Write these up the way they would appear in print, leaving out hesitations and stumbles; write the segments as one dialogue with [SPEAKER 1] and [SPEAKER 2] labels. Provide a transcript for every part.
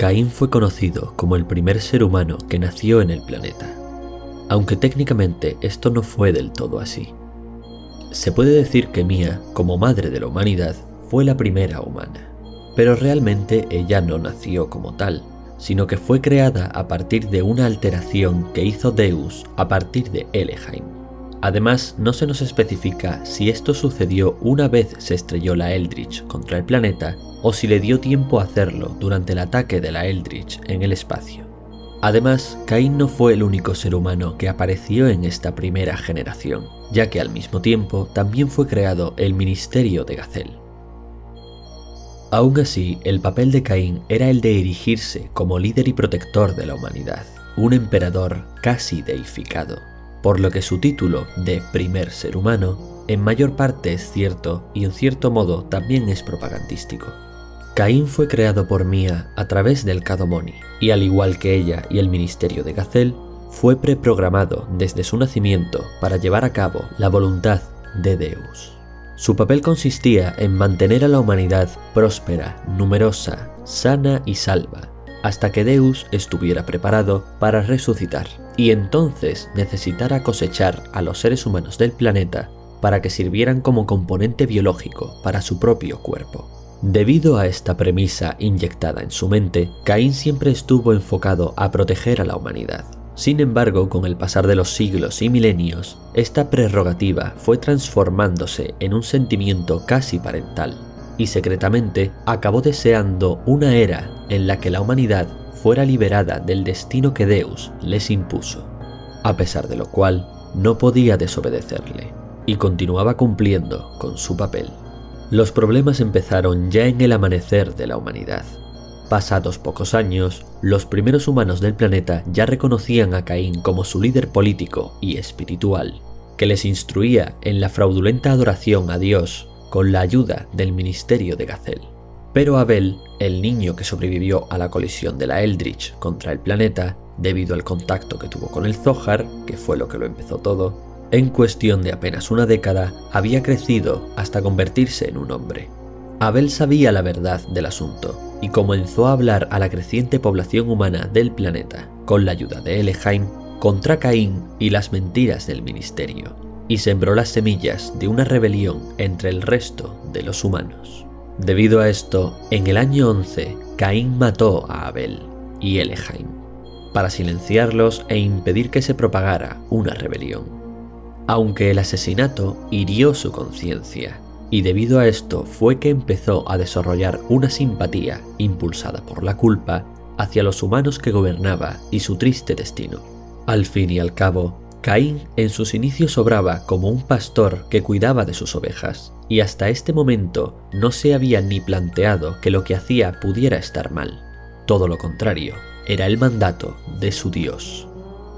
[SPEAKER 1] Caín fue conocido como el primer ser humano que nació en el planeta, aunque técnicamente esto no fue del todo así. Se puede decir que Mía, como madre de la humanidad, fue la primera humana, pero realmente ella no nació como tal, sino que fue creada a partir de una alteración que hizo Deus a partir de Eleheim. Además, no se nos especifica si esto sucedió una vez se estrelló la Eldritch contra el planeta o si le dio tiempo a hacerlo durante el ataque de la Eldritch en el espacio. Además, Caín no fue el único ser humano que apareció en esta primera generación, ya que al mismo tiempo también fue creado el ministerio de Gazel. Aún así, el papel de Caín era el de erigirse como líder y protector de la humanidad, un emperador casi deificado, por lo que su título de primer ser humano en mayor parte es cierto y en cierto modo también es propagandístico. Caín fue creado por Mía a través del Cadomoni, y al igual que ella y el ministerio de Gazel, fue preprogramado desde su nacimiento para llevar a cabo la voluntad de Deus. Su papel consistía en mantener a la humanidad próspera, numerosa, sana y salva, hasta que Deus estuviera preparado para resucitar, y entonces necesitara cosechar a los seres humanos del planeta para que sirvieran como componente biológico para su propio cuerpo. Debido a esta premisa inyectada en su mente, Caín siempre estuvo enfocado a proteger a la humanidad. Sin embargo, con el pasar de los siglos y milenios, esta prerrogativa fue transformándose en un sentimiento casi parental, y secretamente acabó deseando una era en la que la humanidad fuera liberada del destino que Deus les impuso, a pesar de lo cual no podía desobedecerle, y continuaba cumpliendo con su papel. Los problemas empezaron ya en el amanecer de la humanidad. Pasados pocos años, los primeros humanos del planeta ya reconocían a Caín como su líder político y espiritual, que les instruía en la fraudulenta adoración a Dios con la ayuda del ministerio de Gazel. Pero Abel, el niño que sobrevivió a la colisión de la Eldritch contra el planeta, debido al contacto que tuvo con el Zohar, que fue lo que lo empezó todo, en cuestión de apenas una década había crecido hasta convertirse en un hombre. Abel sabía la verdad del asunto y comenzó a hablar a la creciente población humana del planeta, con la ayuda de Eleheim, contra Caín y las mentiras del ministerio, y sembró las semillas de una rebelión entre el resto de los humanos. Debido a esto, en el año 11, Caín mató a Abel y Eleheim, para silenciarlos e impedir que se propagara una rebelión. Aunque el asesinato hirió su conciencia, y debido a esto fue que empezó a desarrollar una simpatía impulsada por la culpa hacia los humanos que gobernaba y su triste destino. Al fin y al cabo, Caín en sus inicios obraba como un pastor que cuidaba de sus ovejas, y hasta este momento no se había ni planteado que lo que hacía pudiera estar mal. Todo lo contrario, era el mandato de su Dios.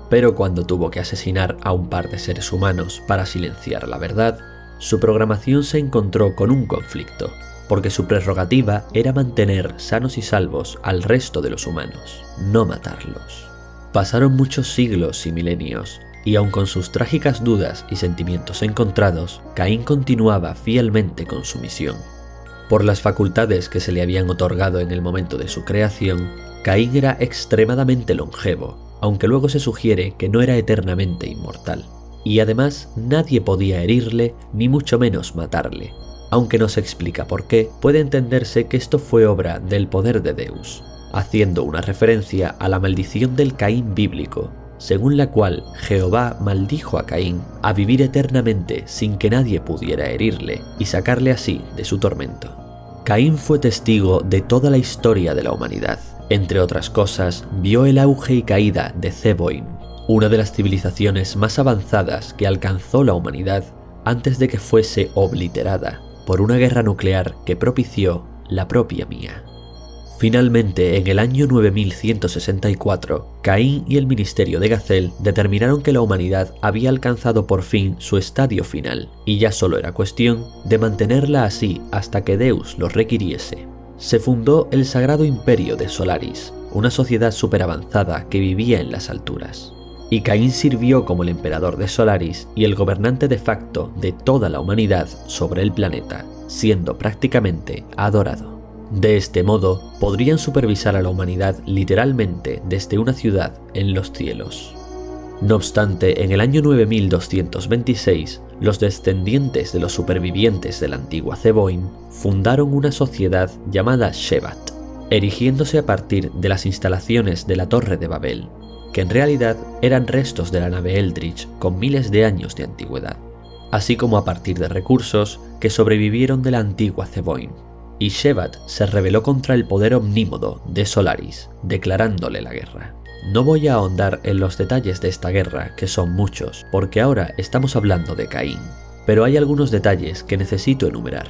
[SPEAKER 1] Pero cuando tuvo que asesinar a un par de seres humanos para silenciar la verdad, su programación se encontró con un conflicto, porque su prerrogativa era mantener sanos y salvos al resto de los humanos, no matarlos. Pasaron muchos siglos y milenios, y aun con sus trágicas dudas y sentimientos encontrados, Caín continuaba fielmente con su misión. Por las facultades que se le habían otorgado en el momento de su creación, Caín era extremadamente longevo, aunque luego se sugiere que no era eternamente inmortal. Y además nadie podía herirle ni mucho menos matarle. Aunque no se explica por qué, puede entenderse que esto fue obra del poder de Deus, haciendo una referencia a la maldición del Caín bíblico, según la cual Jehová maldijo a Caín a vivir eternamente sin que nadie pudiera herirle y sacarle así de su tormento. Caín fue testigo de toda la historia de la humanidad. Entre otras cosas, vio el auge y caída de Zeboim, una de las civilizaciones más avanzadas que alcanzó la humanidad antes de que fuese obliterada por una guerra nuclear que propició la propia Mía. Finalmente, en el año 9164, Caín y el ministerio de Gazel determinaron que la humanidad había alcanzado por fin su estadio final, y ya solo era cuestión de mantenerla así hasta que Deus lo requiriese. Se fundó el Sagrado Imperio de Solaris, una sociedad superavanzada que vivía en las alturas. Y Caín sirvió como el emperador de Solaris y el gobernante de facto de toda la humanidad sobre el planeta, siendo prácticamente adorado. De este modo, podrían supervisar a la humanidad literalmente desde una ciudad en los cielos. No obstante, en el año 9226, los descendientes de los supervivientes de la antigua Zeboim fundaron una sociedad llamada Shevat, erigiéndose a partir de las instalaciones de la Torre de Babel, que en realidad eran restos de la nave Eldritch con miles de años de antigüedad, así como a partir de recursos que sobrevivieron de la antigua Zeboim. Y Shevat se rebeló contra el poder omnímodo de Solaris, declarándole la guerra. No voy a ahondar en los detalles de esta guerra, que son muchos, porque ahora estamos hablando de Caín, pero hay algunos detalles que necesito enumerar.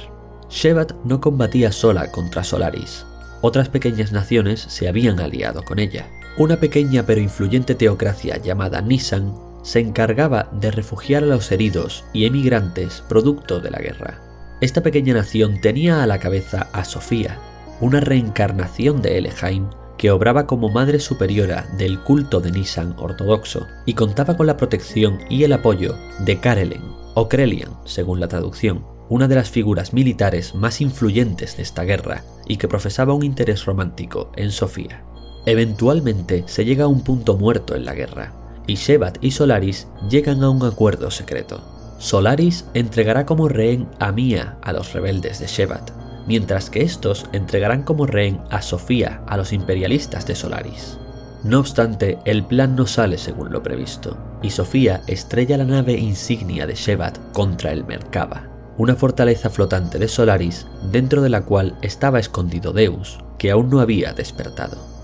[SPEAKER 1] Shevat no combatía sola contra Solaris. Otras pequeñas naciones se habían aliado con ella. Una pequeña pero influyente teocracia llamada Nisan se encargaba de refugiar a los heridos y emigrantes producto de la guerra. Esta pequeña nación tenía a la cabeza a Sofía, una reencarnación de Elehain que obraba como madre superiora del culto de Nisan ortodoxo y contaba con la protección y el apoyo de Karelen, o Krelian según la traducción, una de las figuras militares más influyentes de esta guerra y que profesaba un interés romántico en Sofía. Eventualmente se llega a un punto muerto en la guerra, y Shevat y Solaris llegan a un acuerdo secreto. Solaris entregará como rehén a Mia a los rebeldes de Shevat, mientras que estos entregarán como rehén a Sofía a los imperialistas de Solaris. No obstante, el plan no sale según lo previsto, y Sofía estrella la nave insignia de Shevat contra el Merkaba, una fortaleza flotante de Solaris dentro de la cual estaba escondido Deus, que aún no había despertado.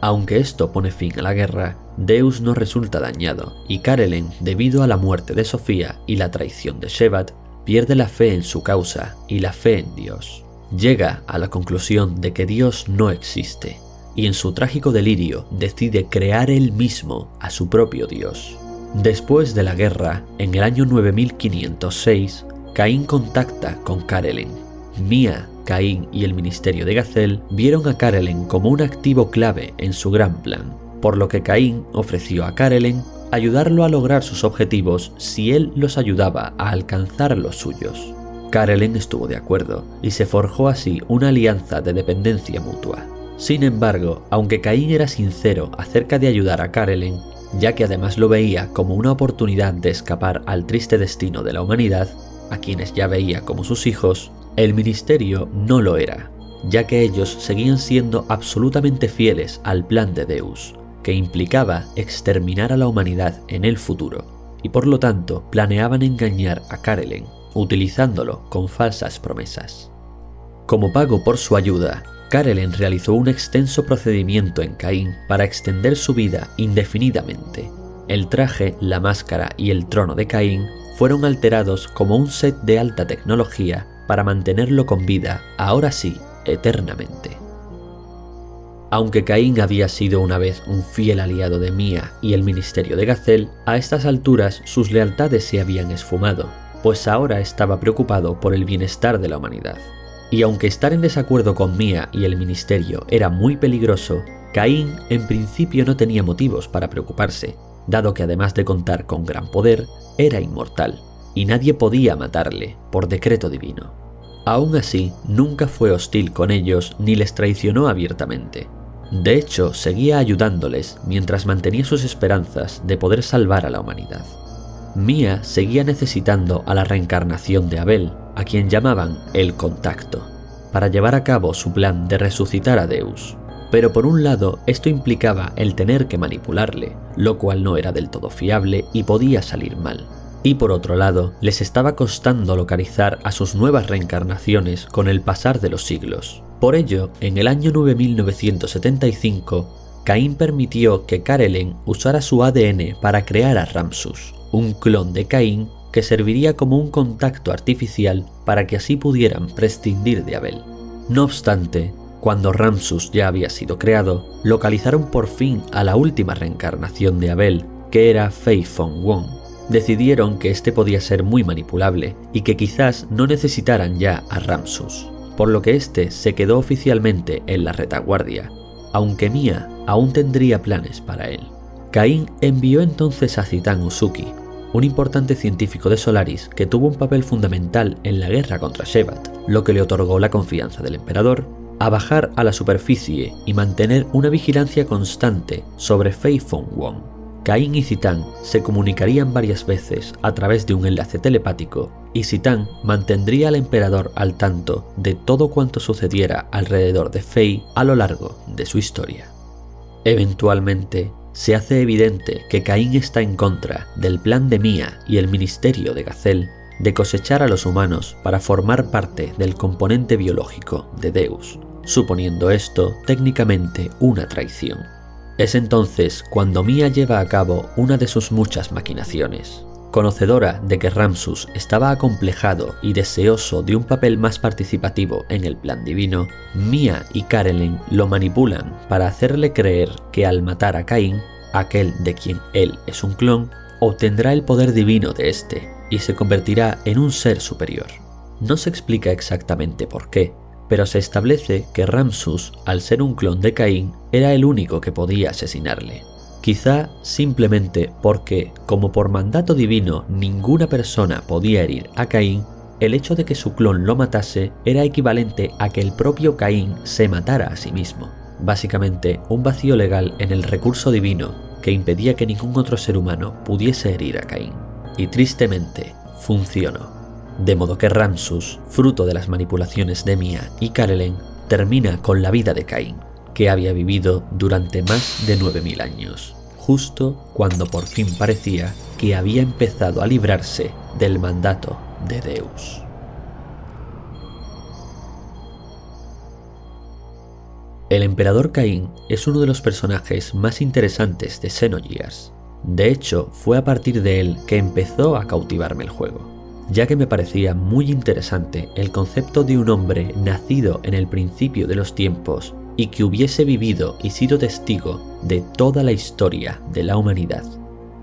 [SPEAKER 1] Aunque esto pone fin a la guerra, Deus no resulta dañado, y Karelen, debido a la muerte de Sofía y la traición de Shevat, pierde la fe en su causa y la fe en Dios. Llega a la conclusión de que Dios no existe, y en su trágico delirio decide crear él mismo a su propio Dios. Después de la guerra, en el año 9506, Caín contacta con Karelen. Mia, Caín y el ministerio de Gazel vieron a Karelen como un activo clave en su gran plan, por lo que Caín ofreció a Karelen ayudarlo a lograr sus objetivos si él los ayudaba a alcanzar los suyos. Karelen estuvo de acuerdo y se forjó así una alianza de dependencia mutua. Sin embargo, aunque Caín era sincero acerca de ayudar a Karelen, ya que además lo veía como una oportunidad de escapar al triste destino de la humanidad, a quienes ya veía como sus hijos, el ministerio no lo era, ya que ellos seguían siendo absolutamente fieles al plan de Deus, que implicaba exterminar a la humanidad en el futuro, y por lo tanto planeaban engañar a Karelen, utilizándolo con falsas promesas. Como pago por su ayuda, Karelen realizó un extenso procedimiento en Caín para extender su vida indefinidamente. El traje, la máscara y el trono de Caín fueron alterados como un set de alta tecnología para mantenerlo con vida, ahora sí, eternamente. Aunque Caín había sido una vez un fiel aliado de Mia y el ministerio de Gazel, a estas alturas sus lealtades se habían esfumado, pues ahora estaba preocupado por el bienestar de la humanidad. Y aunque estar en desacuerdo con Mia y el ministerio era muy peligroso, Caín en principio no tenía motivos para preocuparse, dado que además de contar con gran poder, era inmortal, y nadie podía matarle por decreto divino. Aún así, nunca fue hostil con ellos ni les traicionó abiertamente. De hecho, seguía ayudándoles mientras mantenía sus esperanzas de poder salvar a la humanidad. Mia seguía necesitando a la reencarnación de Abel, a quien llamaban el Contacto, para llevar a cabo su plan de resucitar a Deus. Pero por un lado, esto implicaba el tener que manipularle, lo cual no era del todo fiable y podía salir mal. Y por otro lado, les estaba costando localizar a sus nuevas reencarnaciones con el pasar de los siglos. Por ello, en el año 9975, Caín permitió que Karelen usara su ADN para crear a Ramsus, un clon de Caín que serviría como un contacto artificial para que así pudieran prescindir de Abel. No obstante, cuando Ramsus ya había sido creado, localizaron por fin a la última reencarnación de Abel, que era Fei Fong Wong. Decidieron que este podía ser muy manipulable y que quizás no necesitaran ya a Ramsus, por lo que este se quedó oficialmente en la retaguardia, aunque Mia aún tendría planes para él. Caín envió entonces a Zitán Usuki, un importante científico de Solaris que tuvo un papel fundamental en la guerra contra Shevat, lo que le otorgó la confianza del emperador, a bajar a la superficie y mantener una vigilancia constante sobre Fei Fong Wong. Cain y Citan se comunicarían varias veces a través de un enlace telepático y Citan mantendría al emperador al tanto de todo cuanto sucediera alrededor de Fei a lo largo de su historia. Eventualmente, se hace evidente que Cain está en contra del plan de Mia y el ministerio de Gazel de cosechar a los humanos para formar parte del componente biológico de Deus, suponiendo esto técnicamente una traición. Es entonces cuando Mia lleva a cabo una de sus muchas maquinaciones. Conocedora de que Ramsus estaba acomplejado y deseoso de un papel más participativo en el plan divino, Mia y Karelen lo manipulan para hacerle creer que al matar a Caín, aquel de quien él es un clon, obtendrá el poder divino de este y se convertirá en un ser superior. No se explica exactamente por qué, pero se establece que Ramsus, al ser un clon de Caín, era el único que podía asesinarle. Quizá simplemente porque, como por mandato divino ninguna persona podía herir a Caín, el hecho de que su clon lo matase era equivalente a que el propio Caín se matara a sí mismo. Básicamente, un vacío legal en el recurso divino que impedía que ningún otro ser humano pudiese herir a Caín. Y tristemente, funcionó. De modo que Ramsus, fruto de las manipulaciones de Mia y Karelen, termina con la vida de Caín, que había vivido durante más de 9000 años, justo cuando por fin parecía que había empezado a librarse del mandato de Deus. El emperador Caín es uno de los personajes más interesantes de Xenogears. De hecho, fue a partir de él que empezó a cautivarme el juego, ya que me parecía muy interesante el concepto de un hombre nacido en el principio de los tiempos y que hubiese vivido y sido testigo de toda la historia de la humanidad.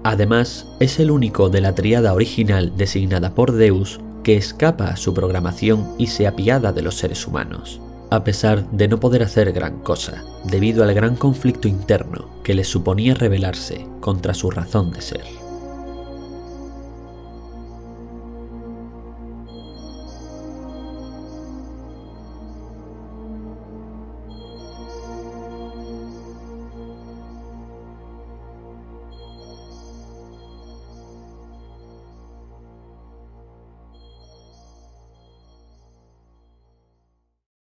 [SPEAKER 1] Además, es el único de la tríada original designada por Deus que escapa a su programación y se apiada de los seres humanos, a pesar de no poder hacer gran cosa, debido al gran conflicto interno que les suponía rebelarse contra su razón de ser.